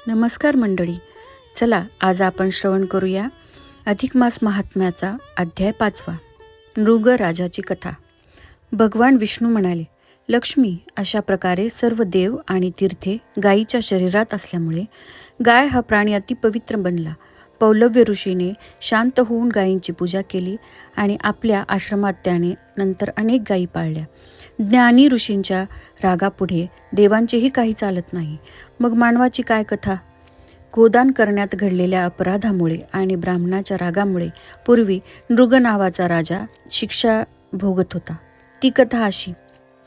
नमस्कार मंडळी, चला आज आपण श्रवण करूया अधिक मास महात्म्याचा अध्याय 5. नृग राजाची कथा. भगवान विष्णू म्हणाले, लक्ष्मी अशा प्रकारे सर्व देव आणि तीर्थे गायीच्या शरीरात असल्यामुळे गाय हा प्राणी अति पवित्र बनला. पौलव्य ऋषीने शांत होऊन गायींची पूजा केली आणि आपल्या आश्रमात त्याने नंतर अनेक गायी पाळल्या. ज्ञानी ऋषींच्या रागापुढे देवांचेही काही चालत नाही. मग मानवाची काय कथा? गोदान करण्यात घडलेल्या अपराधामुळे आणि ब्राह्मणाच्या रागामुळे पूर्वी नृग नावाचा राजा शिक्षा भोगत होता. ती कथा अशी: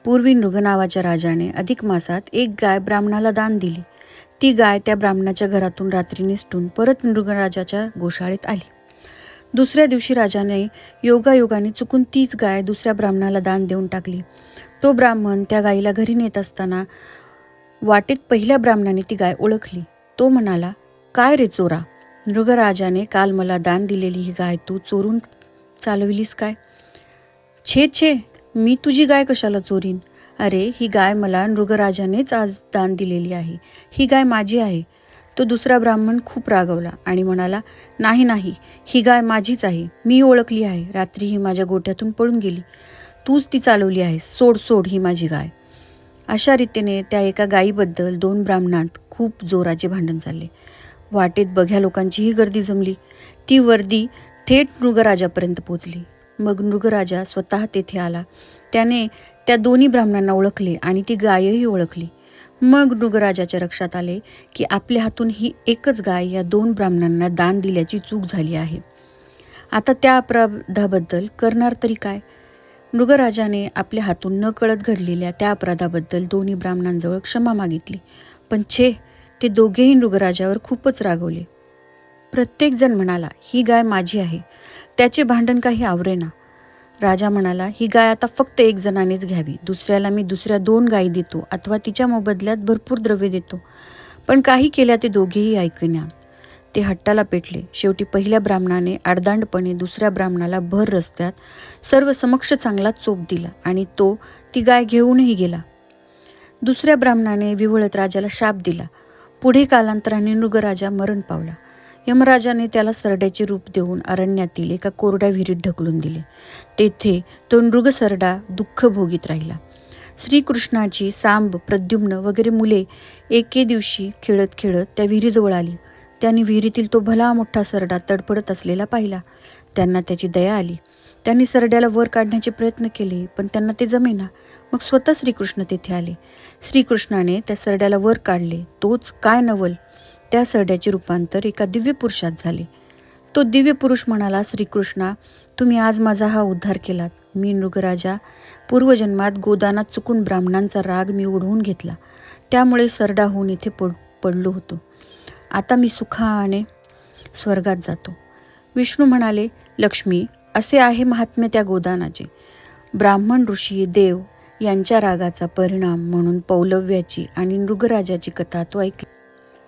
पूर्वी नृग नावाच्या राजाने अधिक मासात एक गाय ब्राह्मणाला दान दिली. ती गाय त्या ब्राह्मणाच्या घरातून रात्री निसटून परत नृगराजाच्या गोशाळेत आली. दुसऱ्या दिवशी राजाने योगायोगाने चुकून तीच गाय दुसऱ्या ब्राह्मणाला दान देऊन टाकली. तो ब्राह्मण त्या गायीला घरी नेत असताना वाटेत पहिल्या ब्राह्मणाने ती गाय ओळखली. तो म्हणाला, काय रे चोरा, नृगराजाने काल मला दान दिलेली ही गाय तू चोरून चालविलीस काय? छे छे, मी तुझी गाय कशाला चोरीन? अरे, ही गाय मला नृगराजानेच आज दान दिलेली आहे. ही गाय माझी आहे. तो दुसरा ब्राह्मण खूप रागवला आणि म्हणाला, नाही नाही, ही गाय माझीच आहे. मी ओळखली आहे. रात्री ही माझ्या गोठ्यातून पळून गेली. तूच ती चालवली आहेस. सोड सोड ही माझी गाय. अशा रीतीने त्या एका गायीबद्दल दोन ब्राह्मणांत खूप जोराचे भांडण चालले. वाटेत बघ्या लोकांचीही गर्दी जमली. ती वर्दी थेट नृगराजापर्यंत पोचली. मग नृगराजा स्वतः तेथे आला. त्याने त्या दोन्ही ब्राह्मणांना ओळखले आणि ती गायही ओळखली. मग नृगराजाच्या लक्षात आले की आपल्या हातून ही एकच गाय या दोन ब्राह्मणांना दान दिल्याची चूक झाली आहे. आता त्या अपराधाबद्दल करणार तरी काय? नृगराजाने आपल्या हातून न कळत घडलेल्या त्या अपराधाबद्दल दोन्ही ब्राह्मणांजवळ क्षमा मागितली. पण छे, ते दोघेही नृगराजावर खूपच रागवले. प्रत्येकजण म्हणाला, ही गाय माझी आहे. त्याचे भांडण काही आवरेना. राजा म्हणाला, ही गाय आता फक्त एक जणानेच घ्यावी. दुसऱ्याला मी दुसऱ्या 2 गायी देतो अथवा तिच्या मोबदल्यात भरपूर द्रव्य देतो. पण काही केल्या ते दोघेही ऐकना. ते हट्टाला पेटले. शेवटी पहिल्या ब्राह्मणाने आडदांडपणे दुसऱ्या ब्राह्मणाला भर रस्त्यात सर्व समक्ष चांगला चोप दिला आणि तो ती गाय घेऊनही गेला. दुसऱ्या ब्राह्मणाने विव्हळत राजाला शाप दिला. पुढे कालांतराने नृगराजा मरण पावला. यमराजाने त्याला सरड्याचे रूप देऊन अरण्यातील एका कोरड्या विहिरीत ढकलून दिले. तेथे तो नृगसरडा दुःख भोगीत राहिला. श्रीकृष्णाची सांब, प्रद्युम्न वगैरे मुले एके दिवशी खेळत खेळत त्या विहिरीजवळ आली. त्यांनी विहिरीतील तो भला मोठा सरडा तडफडत असलेला पाहिला. त्यांना त्याची दया आली. त्यांनी सरड्याला वर काढण्याचे प्रयत्न केले, पण त्यांना ते जमेना. मग स्वतः श्रीकृष्ण तेथे आले. श्रीकृष्णाने त्या सरड्याला वर काढले. तोच काय नवल, त्या सरड्याचे रूपांतर एका दिव्य पुरुषात झाले. तो दिव्य पुरुष म्हणाला, श्रीकृष्णा, तुम्ही आज माझा हा उद्धार केलात. मी नृगराजा पूर्वजन्मात गोदानात चुकून ब्राह्मणांचा राग मी ओढवून घेतला. त्यामुळे सरडा होऊन इथे पडलो होतो. आता मी सुखाने स्वर्गात जातो. विष्णू म्हणाले, लक्ष्मी, असे आहे महात्म्य त्या गोदानाचे. ब्राह्मण, ऋषी, देव यांच्या रागाचा परिणाम म्हणून पौलव्याची आणि नृगराजाची कथा तो ऐकली.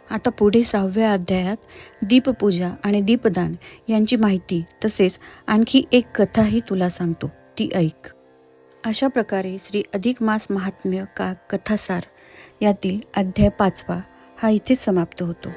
आता पुढे 6व्या अध्यायात दीपपूजा आणि दीपदान यांची माहिती तसेच आणखी एक कथाही तुला सांगतो, ती ऐक. अशा प्रकारे श्री अधिक मास महात्म्य का कथासार यातील अध्याय 5 हा इथेच समाप्त होतो.